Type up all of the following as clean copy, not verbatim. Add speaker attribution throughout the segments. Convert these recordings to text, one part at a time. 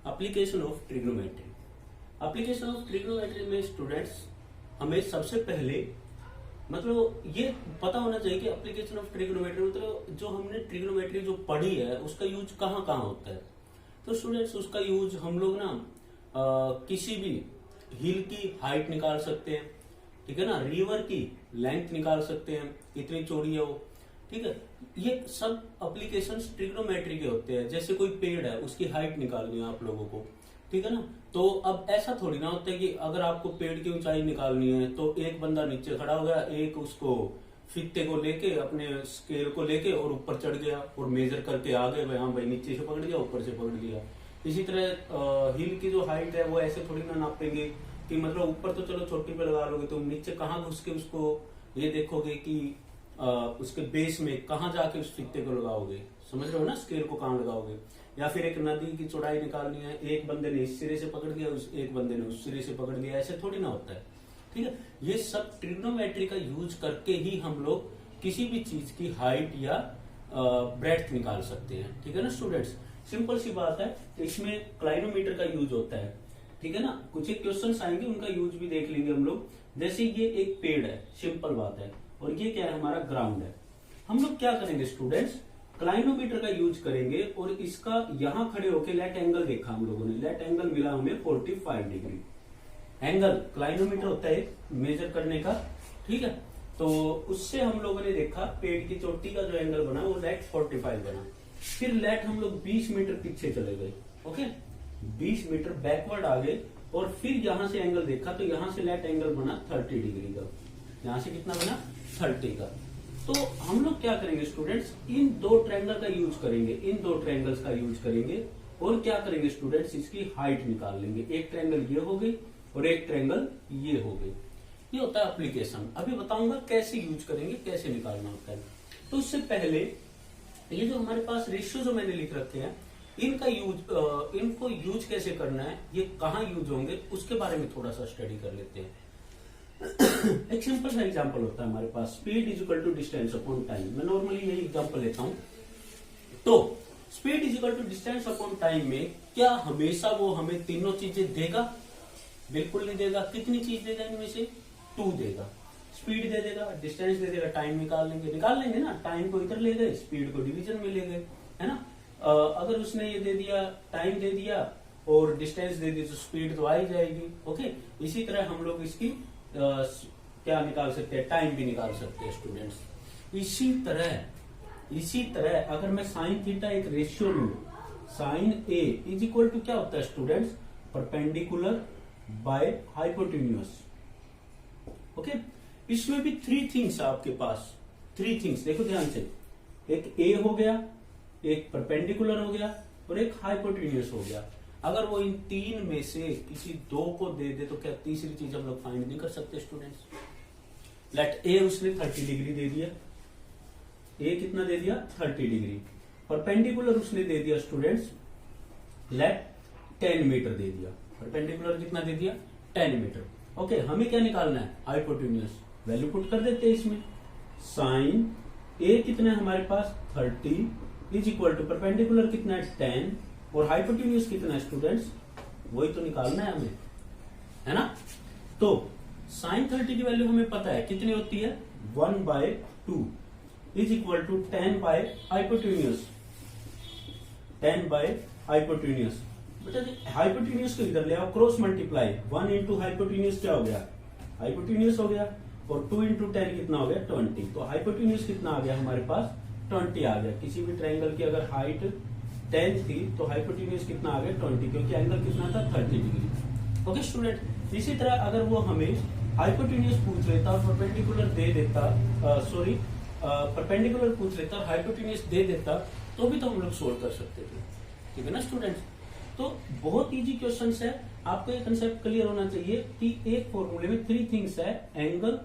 Speaker 1: Application of trigonometry. Application of trigonometry में students हमें सबसे पहले मतलब ये पता होना चाहिए कि एप्लीकेशन ऑफ ट्रिग्नोमेट्री मतलब जो हमने ट्रिग्नोमेट्री जो पढ़ी है उसका यूज कहाँ कहाँ होता है। तो स्टूडेंट्स उसका यूज हम लोग ना किसी भी हिल की हाइट निकाल सकते हैं, ठीक है ना, रिवर की लेंथ निकाल सकते हैं कितनी चौड़ी है वो, ठीक है। ये सब एप्लीकेशंस ट्रिग्नोमेट्री के होते हैं। जैसे कोई पेड़ है उसकी हाइट निकालनी है आप लोगों को, ठीक है ना। तो अब ऐसा थोड़ी ना होता है कि अगर आपको पेड़ की ऊंचाई निकालनी है तो एक बंदा नीचे खड़ा हो गया, एक उसको फीते को लेके अपने स्केल को लेके और ऊपर चढ़ गया और मेजर करके आ गए, हाँ भाई नीचे से पकड़ लिया ऊपर से पकड़ लिया। इसी तरह हिल की जो हाइट है वो ऐसे थोड़ी ना नापेंगे कि मतलब ऊपर तो चलो चोटी पे लगा लोगे, तुम नीचे कहाँ घुस के उसको ये देखोगे कि उसके बेस में कहाँ जाके उस फीते को लगाओगे, समझ रहे हो ना, स्केल को कहाँ लगाओगे। या फिर एक नदी की चौड़ाई निकालनी है, एक बंदे ने इस सिरे से पकड़ लिया एक बंदे ने उस सिरे से पकड़ लिया, ऐसे थोड़ी ना होता है, ठीक है। ये सब ट्रिग्नोमेट्री का यूज करके ही हम लोग किसी भी चीज की हाइट या ब्रेड्थ निकाल सकते हैं, ठीक है ना स्टूडेंट्स। सिंपल सी बात है, इसमें क्लाइनोमीटर का यूज होता है, ठीक है ना। कुछ एक क्वेश्चन आएंगे उनका यूज भी देख लेंगे हम लोग। जैसे ये एक पेड़ है, सिंपल बात है, और ये क्या है हमारा ग्राउंड है। हम लोग क्या करेंगे स्टूडेंट्स, क्लाइनोमीटर का यूज करेंगे और इसका यहां खड़े होकर लेट एंगल देखा हम लोगों ने, लेट एंगल मिला हमें 45 डिग्री एंगल। क्लाइनोमीटर होता है मेजर करने का, ठीक है। तो उससे हम लोगों ने देखा पेड़ की चोटी का जो एंगल बना वो लेट 45 बना। फिर लेट हम लोग 20 मीटर पीछे चले गए, ओके, 20 मीटर बैकवर्ड आ गए और फिर यहां से एंगल देखा तो यहां से लेट एंगल बना 30 डिग्री का। यहां से कितना बना 30 का। तो हम लोग क्या करेंगे स्टूडेंट्स, इन दो ट्रायंगल का यूज करेंगे, इन दो ट्रायंगल्स का यूज करेंगे और क्या करेंगे स्टूडेंट्स, इसकी हाइट निकाल लेंगे। एक ट्रायंगल ये हो गई और एक ट्रायंगल ये हो गई। ये होता है एप्लीकेशन। अभी बताऊंगा कैसे यूज करेंगे, कैसे निकालना होता है। तो उससे पहले ये जो हमारे पास रेशियो जो मैंने लिख रखे हैं इनका यूज, इनको यूज कैसे करना है, ये कहाँ यूज होंगे उसके बारे में थोड़ा सा स्टडी कर लेते हैं। एक सिंपल सा एग्जांपल होता है हमारे पास, speed is equal to distance upon time. मैं नॉर्मली यही एग्जांपल लेता हूं। तो speed is equal to distance upon time में क्या हमेशा वो हमें तीनों चीजें देगा? बिल्कुल नहीं देगा। कितनी चीज देगा इनमें से? 2 देगा। स्पीड दे देगा, डिस्टेंस दे देगा, टाइम निकाल लेंगे ना, टाइम को इधर ले गए, स्पीड को डिवीजन में ले गए, है ना। अगर उसने ये दे दिया, टाइम दे दिया और डिस्टेंस दे दी तो स्पीड तो आ ही जाएगी, ओके। इसी तरह हम लोग इसकी क्या निकाल सकते हैं, टाइम भी निकाल सकते हैं स्टूडेंट्स। इसी तरह अगर मैं साइन थीटा एक रेशियो लू, sine A is equal to क्या होता है students, perpendicular by hypotenuse, okay. इसमें भी 3 थिंग्स है आपके पास, 3 थिंग्स देखो ध्यान से, एक ए हो गया, एक परपेंडिकुलर हो गया और एक हाइपोटेन्यूज हो गया। अगर वो इन 3 में से किसी 2 को दे दे तो क्या तीसरी चीज हम लोग फाइंड नहीं कर सकते स्टूडेंट्स? लेट ए उसने 30 डिग्री दे दिया, ए कितना दे दिया 30 डिग्री। परपेंडिकुलर उसने दे दिया स्टूडेंट्स, लेट 10 मीटर दे दिया। परपेंडिकुलर कितना दे दिया 10 मीटर, ओके। हमें क्या निकालना है, हाइपोटेन्यूज। वैल्यू पुट कर देते हैं इसमें, साइन ए कितना है हमारे पास 30 इज इक्वल टू परपेंडिकुलर कितना है 10 और हाइपोटेन्यूज कितना है स्टूडेंट्स, वही तो निकालना है हमें, है ना। तो साइन 30 की वैल्यू हमें पता है कितनी होती है 1/2 is equal to 10 by hypotenuse, 10 by hypotenuse. बेटा हाइपोटेन्यूज को इधर ले आओ, क्रॉस मल्टीप्लाई, 1 इंटू हाइपोटेन्यूज क्या हो गया, हाइपोटेन्यूज हो गया, और 2 इंटू 10 कितना हो गया 20। तो हाइपोटेन्यूज कितना आ गया हमारे पास 20 आ गया। किसी भी ट्रायंगल की अगर हाइट 10 थी तो हाइपोटेन्यूज कितना आ गया 20, क्योंकि एंगल कितना था 30 डिग्री, ओके स्टूडेंट। इसी तरह अगर वो हमें हाइपोटेन्यूज पूछ लेता और परपेंडिकुलर दे देता, परपेंडिकुलर पूछ लेता और हाइपोटेन्यूज दे देता तो भी तो हम लोग सोल्व कर सकते थे, ठीक है ना स्टूडेंट्स। तो बहुत इजी क्वेश्चंस है, आपको ये कंसेप्ट क्लियर होना चाहिए कि एक फॉर्मूले में 3 थिंग्स है, एंगल,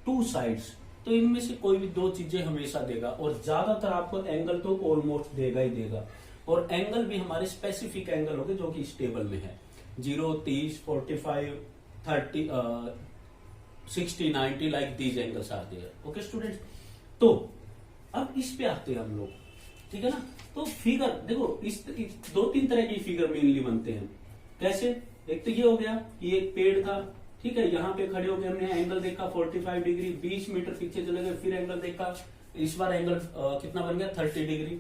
Speaker 1: 2 साइड्स, तो इनमें से कोई भी 2 चीजें हमेशा देगा और ज्यादातर आपको एंगल तो ऑलमोस्ट देगा ही देगा। और एंगल भी हमारे स्पेसिफिक एंगल होंगे जो कि इस टेबल में है, 0, 30, 45, 30, 60, 90 like these angles are there, okay students. तो अब इस पे आते हैं हम लोग, ठीक है ना। तो फिगर देखो इस दो तीन तरह की फिगर मेनली बनते हैं। कैसे, एक तो ये हो गया कि एक पेड़ था, ठीक है, यहाँ पे खड़े होकर हमने एंगल देखा 45 डिग्री, 20 मीटर पीछे चले गए, फिर एंगल देखा, इस बार एंगल कितना बन गया 30 डिग्री।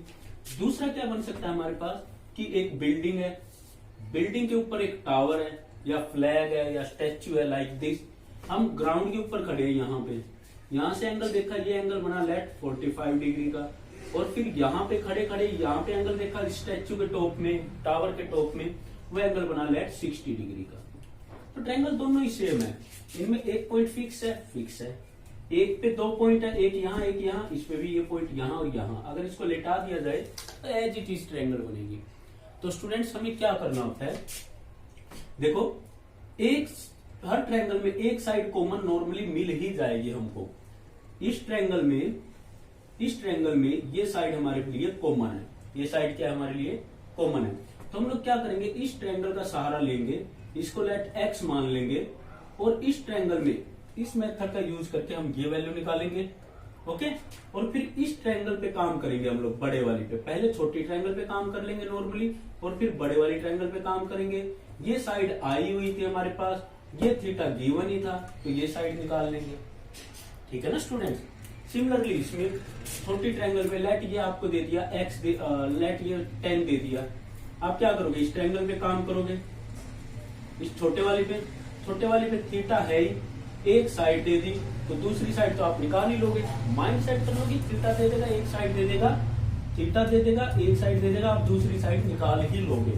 Speaker 1: दूसरा क्या बन सकता है हमारे पास कि एक बिल्डिंग है, बिल्डिंग के ऊपर एक टावर है या फ्लैग है या स्टैच्यू है, लाइक दिस। हम ग्राउंड के ऊपर खड़े हैं यहाँ पे, यहाँ से एंगल देखा, ये एंगल बना लेफ्ट 45 डिग्री का, और फिर यहाँ पे खड़े खड़े यहाँ पे एंगल देखा स्टैच्यू के टॉप में, टावर के टॉप में, वो एंगल बना लेफ्ट 60 डिग्री का। तो ट्रायंगल दोनों ही सेम है, इनमें एक पॉइंट फिक्स है, एक पे 2 पॉइंट है, एक यहाँ, इस पे भी ये पॉइंट यहाँ और यहाँ। अगर इसको लेटा दिया जाए तो एज इट इज ट्रायंगल बनेगी। तो स्टूडेंट्स हमें क्या करना होता है, देखो हर ट्रायंगल में एक साइड कॉमन नॉर्मली मिल ही जाएगी हमको। इस ट्रायंगल में ये साइड हमारे लिए कॉमन है, ये साइड क्या हमारे लिए कॉमन है। तो हम लोग क्या करेंगे, इस ट्रायंगल का सहारा लेंगे, इसको लेट x मान लेंगे, और इस ट्रायंगल में इस मेथड का यूज करके हम ये वैल्यू निकालेंगे। ओके, और फिर इस ट्रायंगल पे काम करेंगे हम लोग, बड़े वाली पे। पहले छोटी ट्रायंगल पे काम कर लेंगे नॉर्मली, और फिर बड़े वाली ट्रायंगल पे काम करेंगे। ये साइड आई हुई थी हमारे पास, ये थीटा गिवन ही था, तो ये साइड निकाल लेंगे। ठीक है ना स्टूडेंट्स। सिमिलरली इसमें छोटी ट्रायंगल में लेट ये आपको दे दिया x लेट ये 10 दे दिया, आप क्या करोगे, इस ट्रायंगल पे काम करोगे, इस छोटे वाले पे थीटा है ही, एक साइड दे दी तो दूसरी साइड तो आप निकाल ही लोगे, माइंड सेट कर लोगे, थीटा दे देगा, एक साइड दे देगा, थीटा दे देगा, एक साइड दे देगा, आप दूसरी साइड निकाल ही लोगे,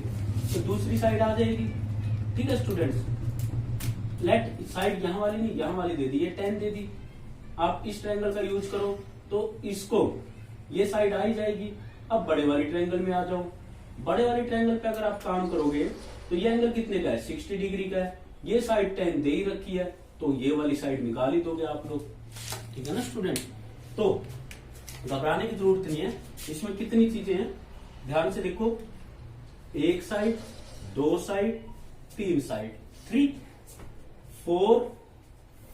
Speaker 1: तो दूसरी साइड आ जाएगी। ठीक है स्टूडेंट्स, लेट साइड यहाँ वाली नहीं, यहाँ वाली दे दी, ये 10 दे दी, आप इस ट्रायंगल का यूज करो तो इसको ये साइड आ ही जाएगी। अब बड़े वाली ट्रायंगल में आ जाओ, बड़े वाली ट्रायंगल पे अगर आप काम करोगे तो ये एंगल कितने का है, 60 डिग्री का है, ये साइड 10 दे ही रखी है, तो ये वाली साइड निकाल ही दोगे आप लोग। ठीक है ना स्टूडेंट। तो घबराने की जरूरत नहीं है, इसमें कितनी चीजें हैं ध्यान से देखो, एक साइड, 2 साइड, 3 साइड, 3 4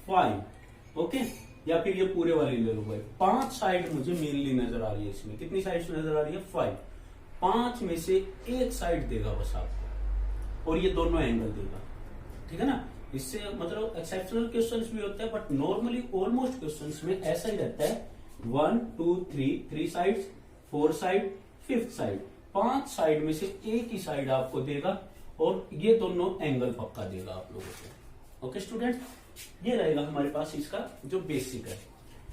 Speaker 1: 5, ओके, या फिर ये पूरे वाली ले लो भाई, 5 साइड मुझे मेनली नजर आ रही है। इसमें कितनी साइड नजर आ रही है, 5। 5 में से एक साइड देगा बस आपको, और ये दोनों एंगल देगा। ठीक है ना। इससे मतलब एक्सेप्शनल क्वेश्चंस भी होते हैं, बट नॉर्मली ऑलमोस्ट क्वेश्चंस में ऐसा ही रहता है, 1 2 3 sides, 4 side, 5th side, 5 side में से एक ही साइड आपको देगा, और ये दोनों एंगल पक्का देगा आप लोगों को। ओके स्टूडेंट, ये रहेगा हमारे पास इसका जो बेसिक है।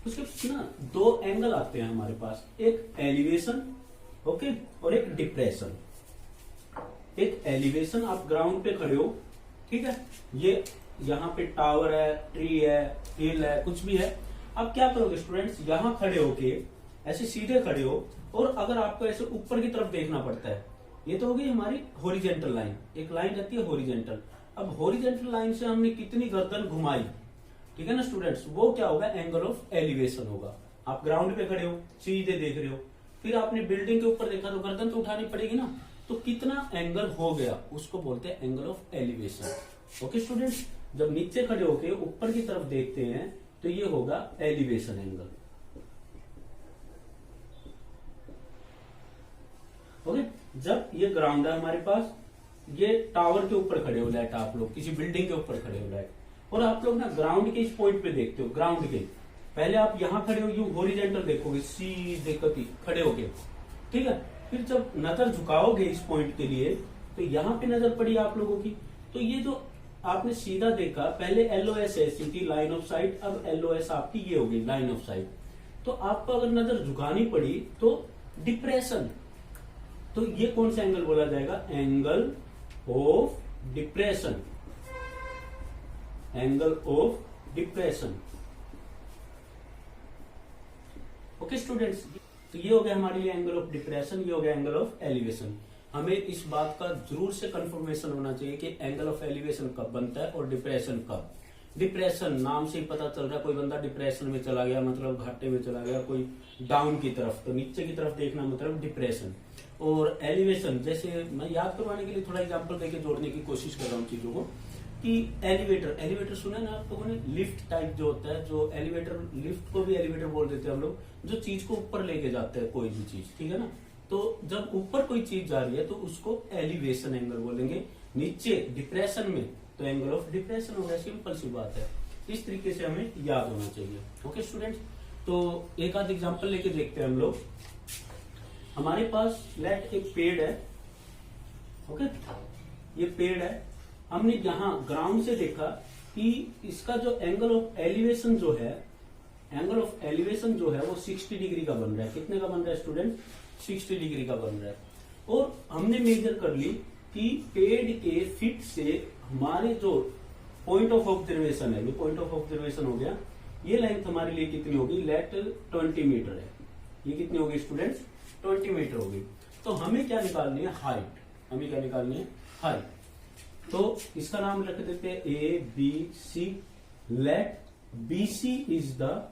Speaker 1: उसके ना 2 एंगल आते हैं हमारे पास, एक एलिवेशन, ओके, और एक डिप्रेशन। एक एलिवेशन, आप ग्राउंड पे खड़े हो, ठीक है, ये यहाँ पे टावर है, ट्री है, हिल है, कुछ भी है, आप क्या करोगे स्टूडेंट्स, यहाँ खड़े होके ऐसे सीधे खड़े हो, और अगर आपको ऐसे ऊपर की तरफ देखना पड़ता है, ये तो होगी हमारी हॉरिजेंटल लाइन, एक लाइन रहती है हॉरिजेंटल। अब हॉरिजेंटल लाइन से हमने कितनी गर्दन घुमाई, ठीक है ना स्टूडेंट्स, वो क्या होगा, एंगल ऑफ एलिवेशन होगा। आप ग्राउंड पे खड़े हो, सीधे देख रहे हो, फिर आपने बिल्डिंग के ऊपर देखा तो गर्दन तो उठानी पड़ेगी ना, तो कितना एंगल हो गया, उसको बोलते हैं angle of elevation. Okay students, जब नीचे खड़े होके ऊपर की तरफ देखते हैं तो ये होगा एलिवेशन एंगल। ओके, जब ये ग्राउंड है हमारे पास, ये टावर के ऊपर खड़े हो लाइट, आप लोग किसी बिल्डिंग के ऊपर खड़े हो लाइट, और आप लोग ना ग्राउंड के इस पॉइंट पे देखते हो, ग्राउंड के पहले आप यहाँ खड़े हो, यू हॉरिजेंटल देखोगे, सीधे कति खड़े होके, ठीक है, फिर जब नजर झुकाओगे इस पॉइंट के लिए, तो यहाँ पे नजर पड़ी आप लोगों की, तो ये जो आपने सीधा देखा, पहले LOS ऐसी थी, लाइन ऑफ साइट, अब LOS आपकी ये होगी लाइन ऑफ साइट। तो आपको अगर नजर झुकानी पड़ी तो डिप्रेशन, तो ये कौन सा एंगल बोला जाएगा, angle of depression, angle of depression. Okay students, तो ये हो गया हमारे लिए एंगल ऑफ डिप्रेशन, ये हो गया एंगल ऑफ एलिवेशन। हमें इस बात का जरूर से कंफर्मेशन होना चाहिए कि एंगल ऑफ एलिवेशन कब बनता है और डिप्रेशन कब। डिप्रेशन नाम से ही पता चल रहा है, कोई बंदा डिप्रेशन में चला गया मतलब घाटे में चला गया, कोई डाउन की तरफ, तो नीचे की तरफ देखना मतलब डिप्रेशन। और एलिवेशन, जैसे मैं याद करवाने के लिए थोड़ा एग्जांपल देके जोड़ने की कोशिश कर रहा हूँ चीजों को, कि एलिवेटर सुना ना आप लोगों ने, लिफ्ट टाइप जो होता है, जो एलिवेटर, लिफ्ट को भी एलिवेटर बोल देते हैं हम लोग, जो चीज को ऊपर लेके जाते हैं कोई भी चीज, ठीक है ना, तो जब ऊपर कोई चीज जा रही है तो उसको एलिवेशन एंगल बोलेंगे, नीचे डिप्रेशन में तो एंगल ऑफ डिप्रेशन होगा। सिंपल सी बात है, इस तरीके से हमें याद होना चाहिए। ओके स्टूडेंट्स, तो एक आध एग्जांपल लेके देखते हैं हम लोग। हमारे पास लेट एक पेड़ है, ओके, ये पेड़ है। हमने यहाँ ग्राउंड से देखा कि इसका जो एंगल ऑफ एलिवेशन जो है, एंगल ऑफ एलिवेशन जो है वो 60 डिग्री का बन रहा है। कितने का बन रहा है स्टूडेंट? 60 डिग्री का बन रहा है। और हमने मेजर कर ली कि पेड़ के फीट से हमारे जो पॉइंट ऑफ ऑब्जर्वेशन है, ये पॉइंट ऑफ ऑब्जर्वेशन हो गया, ये लेंथ हमारे लिए कितनी होगी? लेट 20 मीटर है। ये कितनी होगी स्टूडेंट्स? 20 मीटर होगी। तो हमें क्या निकालनी है? हाइट। हमें क्या निकालनी है? हाइट। तो इसका नाम रख देते हैं A B C. Let B C is the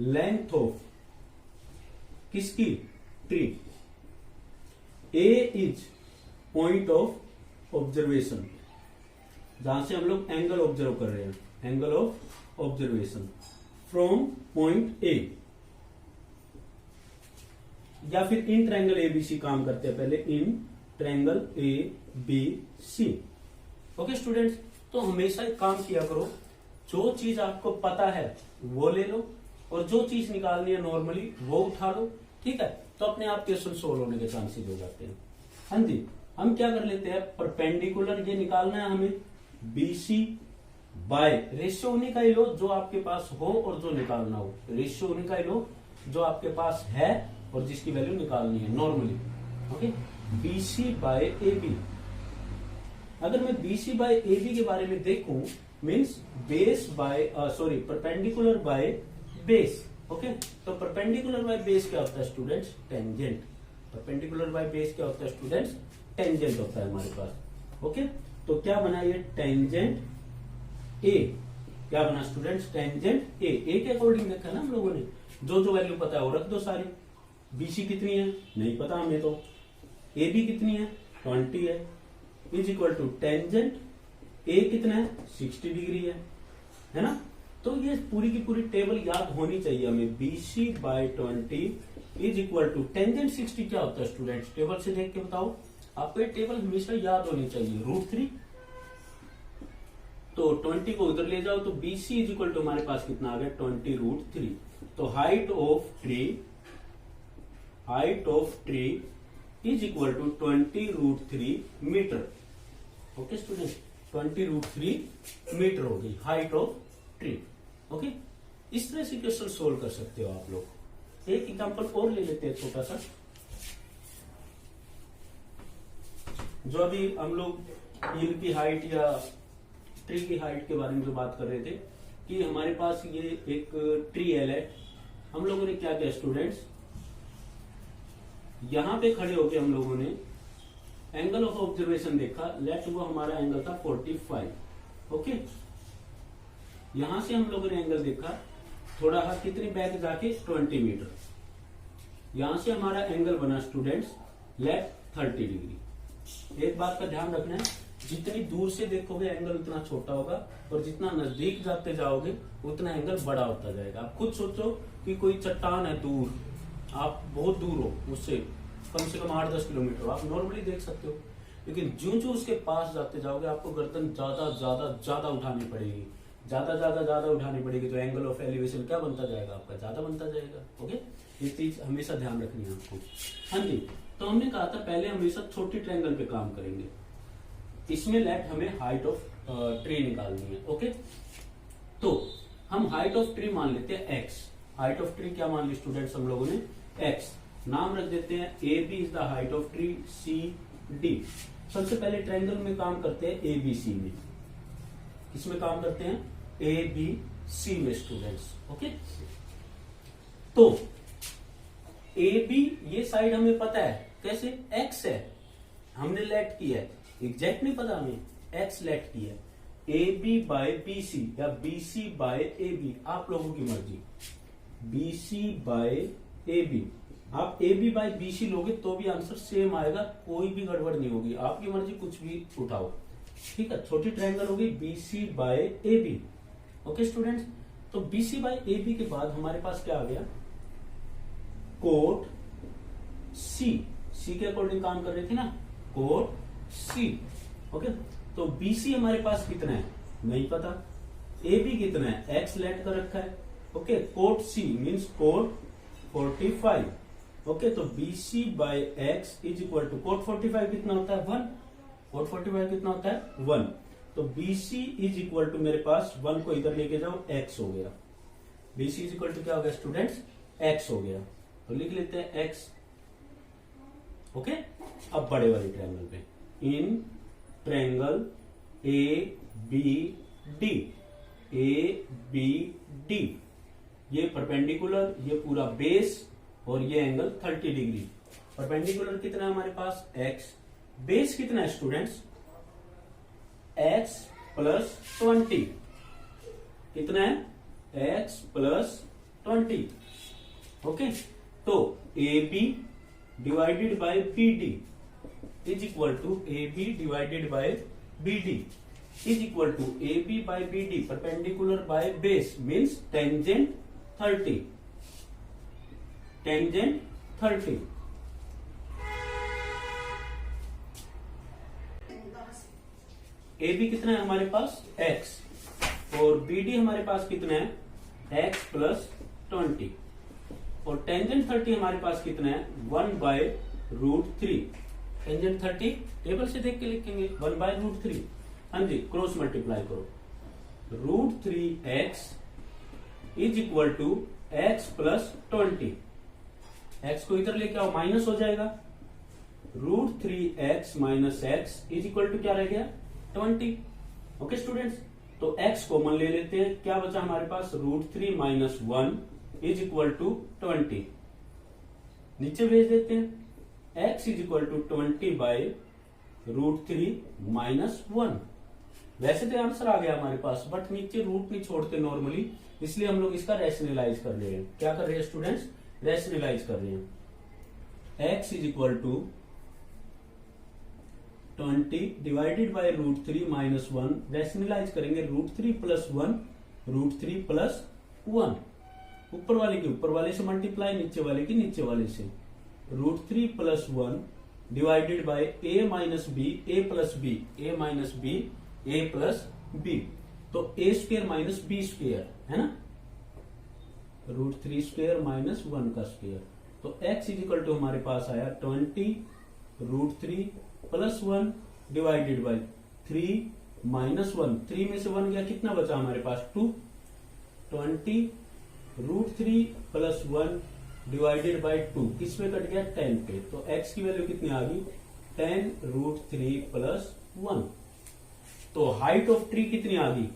Speaker 1: length of किसकी? Tree. A is point of observation, जहां से हम लोग एंगल ऑब्जर्व कर रहे हैं, angle of observation from point A. या फिर इन ट्रायंगल एबीसी काम करते हैं पहले, in triangle A B C. Okay students, तो हमेशा एक काम किया करो, जो चीज आपको पता है वो ले लो और जो चीज निकालनी है नॉर्मली वो उठा लो, ठीक है? तो अपने आप क्वेश्चन सोल्व होने के चांसेस हो जाते हैं। हाँ जी, हम क्या कर लेते हैं? परपेंडिकुलर ये निकालना है हमें, बीसी बाय रेशियो उन्हीं का ही लो जो आपके पास हो और जो निकालना हो। रेशियो उन्हीं का ही लो जो आपके पास है और जिसकी वैल्यू निकालनी है normally. Okay, BC by A B. अगर मैं बीसी बाय ए बी के बारे में देखूं, means base by sorry perpendicular by base. Okay, तो परपेंडिकुलर बाय बेस क्या होता है students? Tangent. Perpendicular by base क्या होता है स्टूडेंट्स? टेंजेंट होता है हमारे पास। ओके, तो क्या बना ये? टेंजेंट ए। क्या बना स्टूडेंट्स? टेंजेंट ए। ए के अकॉर्डिंग देखा ना हम लोगों ने, जो जो वैल्यू पता है वो रख दो सारी। बीसी कितनी है? नहीं पता हमें तो। ए बी कितनी है? 20 है। Is equal to tangent A कितना है? 60 डिग्री है ना? तो ये पूरी की पूरी टेबल याद होनी चाहिए हमें। BC by 20 is equal to tangent 60 क्या होता है स्टूडेंट्स? टेबल से देख के बताओ। आपको ये टेबल हमेशा याद होनी चाहिए। √3, तो 20 को उधर ले जाओ तो बीसी इज इक्वल टू हमारे पास कितना आ गया? 20 √3। तो height of tree is equal to 20 √3 metre. Okay student, 20 √3 metre होगी हाइट ऑफ ट्री। ओके, इस तरह से क्वेश्चन सोल्व कर सकते हो आप लोग। एक एग्जांपल और ले लेते हैं छोटा सा, जो अभी हम लोग इनकी हाइट या ट्री की हाइट के बारे में जो बात कर रहे थे कि हमारे पास ये एक ट्री एल है। हम लोगों ने क्या किया स्टूडेंट्स? यहां पे खड़े होके हम लोगों ने एंगल ऑफ ऑब्जर्वेशन देखा। लेट वो हमारा एंगल था 45। ओके, यहां से हम लोगों ने एंगल देखा थोड़ा कितनी बैक जाके 20 मीटर। यहां से हमारा एंगल बना स्टूडेंट्स लेट 30 डिग्री। एक बात का ध्यान रखना है, जितनी दूर से देखोगे एंगल उतना छोटा होगा और जितना नजदीक जाते जाओगे उतना एंगल बड़ा होता जाएगा। आप खुद सोचो कि कोई चट्टान है दूर, आप बहुत दूर हो उससे, कम से कम 8-10 किलोमीटर हो, आप नॉर्मली देख सकते हो, लेकिन ज्यों ज्यों उसके पास जाते जाओगे आपको गर्दन ज्यादा ज्यादा ज्यादा उठानी पड़ेगी, ज्यादा उठानी पड़ेगी, तो एंगल ऑफ एलिवेशन क्या बनता जाएगा? आपका ज्यादा बनता जाएगा। ओके, ये चीज हमेशा ध्यान रखनी है आपको। हाँ जी, तो हमने कहा था पहले हमेशा छोटी ट्रायंगल पे काम करेंगे। इसमें लेट हमें हाइट ऑफ ट्री निकालनी है। ओके, तो हम हाइट ऑफ ट्री मान लेते हैं एक्स। हाइट ऑफ ट्री क्या मान ली स्टूडेंट्स हम लोगों ने? एक्स। नाम रख देते हैं A B is the height of tree, C D. सबसे पहले ट्रायंगल में काम करते हैं ए बी सी में। किसमें काम करते हैं? ए बी सी में स्टूडेंट्स। ओके, तो ए बी ये साइड हमें पता है कैसे? एक्स है, हमने लेट किया है, एग्जैक्ट नहीं पता हमें, एक्स लेट किया है। A B by B C या B C by A B, आप लोगों की मर्जी। B C by A B, आप A B by B C लोगे तो भी आंसर सेम आएगा, कोई भी गड़बड़ नहीं होगी, आपकी मर्जी, कुछ भी उठाओ। ठीक है, छोटी ट्रायंगल होगी B C by A B. Okay students, तो B C by A B के बाद हमारे पास क्या आ गया? कोट सी के अकॉर्डिंग काम कर रही थी ना, कोट सी। ओके, तो बीसी हमारे पास कितना है नहीं पता, ए बी कितना है एक्स लेट कर रखा है। Okay, cot C means cot 45। Okay, तो BC by X is equal to cot 45 कितना होता है 1, कोट 45 कितना होता है 1। तो बीसी इज इक्वल टू मेरे पास 1 को इधर लेके जाओ एक्स हो गया, बीसी इज इक्वल टू क्या हो गया स्टूडेंट्स एक्स हो गया, तो लिख लेते हैं एक्स। ओके, अब बड़े वाले ट्रायंगल पे, in triangle A B D, A B D, ये परपेंडिकुलर, ये पूरा बेस और ये एंगल 30 डिग्री। परपेंडिकुलर कितना है हमारे पास x, बेस कितना है स्टूडेंट्स x प्लस 20, कितना है x प्लस 20। ओके, तो A B divided by B D is equal to A B divided by B D is equal to A B by B D, perpendicular by base means tangent 30, tangent 30। A B कितना है हमारे पास x और B D हमारे पास कितना है x plus 20 और टेंजेंट 30 हमारे पास कितना है 1/√3। टेंजेंट 30 टेबल से देख के लिखेंगे 1/√3। हाँ जी, क्रॉस मल्टीप्लाई करो, √3x is equal to x plus 20। x को इधर लेके आओ माइनस हो जाएगा, √3x minus x is equal to क्या रह गया 20। ओके स्टूडेंट्स, तो x कॉमन ले लेते हैं, क्या बचा हमारे पास √3 माइनस 1 इज इक्वल टू 20, नीचे भेज देते हैं x is equal to 20/√3 minus 1। वैसे तो आंसर आ गया हमारे पास, बट नीचे रूट नहीं छोड़ते नॉर्मली, इसलिए हम लोग इसका रैशनलाइज कर रहे हैं। क्या कर रहे हैं स्टूडेंट्स, रैशनलाइज कर रहे हैं। x is equal to 20 divided by √3 minus 1, rationalise करेंगे √3 प्लस 1, √3 प्लस 1, ऊपर वाले के ऊपर वाले से मल्टीप्लाई, नीचे वाले की नीचे वाले से, √3 plus 1 divided by a minus B, a plus B, a minus B, a plus B, तो a square minus B square है ना, √3 स्क्वेयर माइनस 1 का स्क्वेयर, तो x इज इक्वल टू हमारे पास आया 20 √3 प्लस 1 डिवाइडेड बाय 3 माइनस 1, 3 में से 1 गया, कितना बचा हमारे पास 2, 20 √3 प्लस 1 डिवाइडेड बाय 2, किस पे कट गया 10 पे, तो x की वैल्यू कितनी आ गई 10 √3 प्लस 1। तो हाइट ऑफ ट्री कितनी आ गई,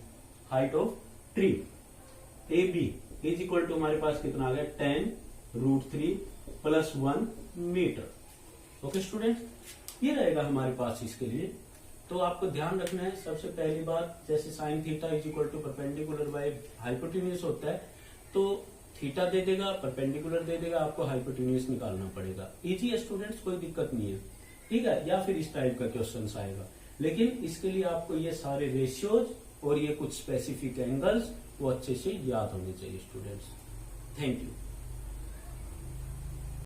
Speaker 1: height of tree A B is equal to हमारे पास कितना आ गया 10 √3 प्लस 1 मीटर। ओके स्टूडेंट, ये रहेगा हमारे पास इसके लिए। तो आपको ध्यान रखना है सबसे पहली बात, जैसे sine theta is equal to perpendicular by hypotenuse होता है, तो थीटा दे देगा, परपेंडिकुलर दे देगा, आपको हाइपोटेन्यूज निकालना पड़ेगा। इजी है स्टूडेंट्स, कोई दिक्कत नहीं है, ठीक है, या फिर इस टाइप का क्वेश्चन आएगा, लेकिन इसके लिए आपको ये सारे रेशियोज और ये कुछ स्पेसिफिक एंगल्स वो अच्छे से याद होने चाहिए स्टूडेंट्स। Thank you.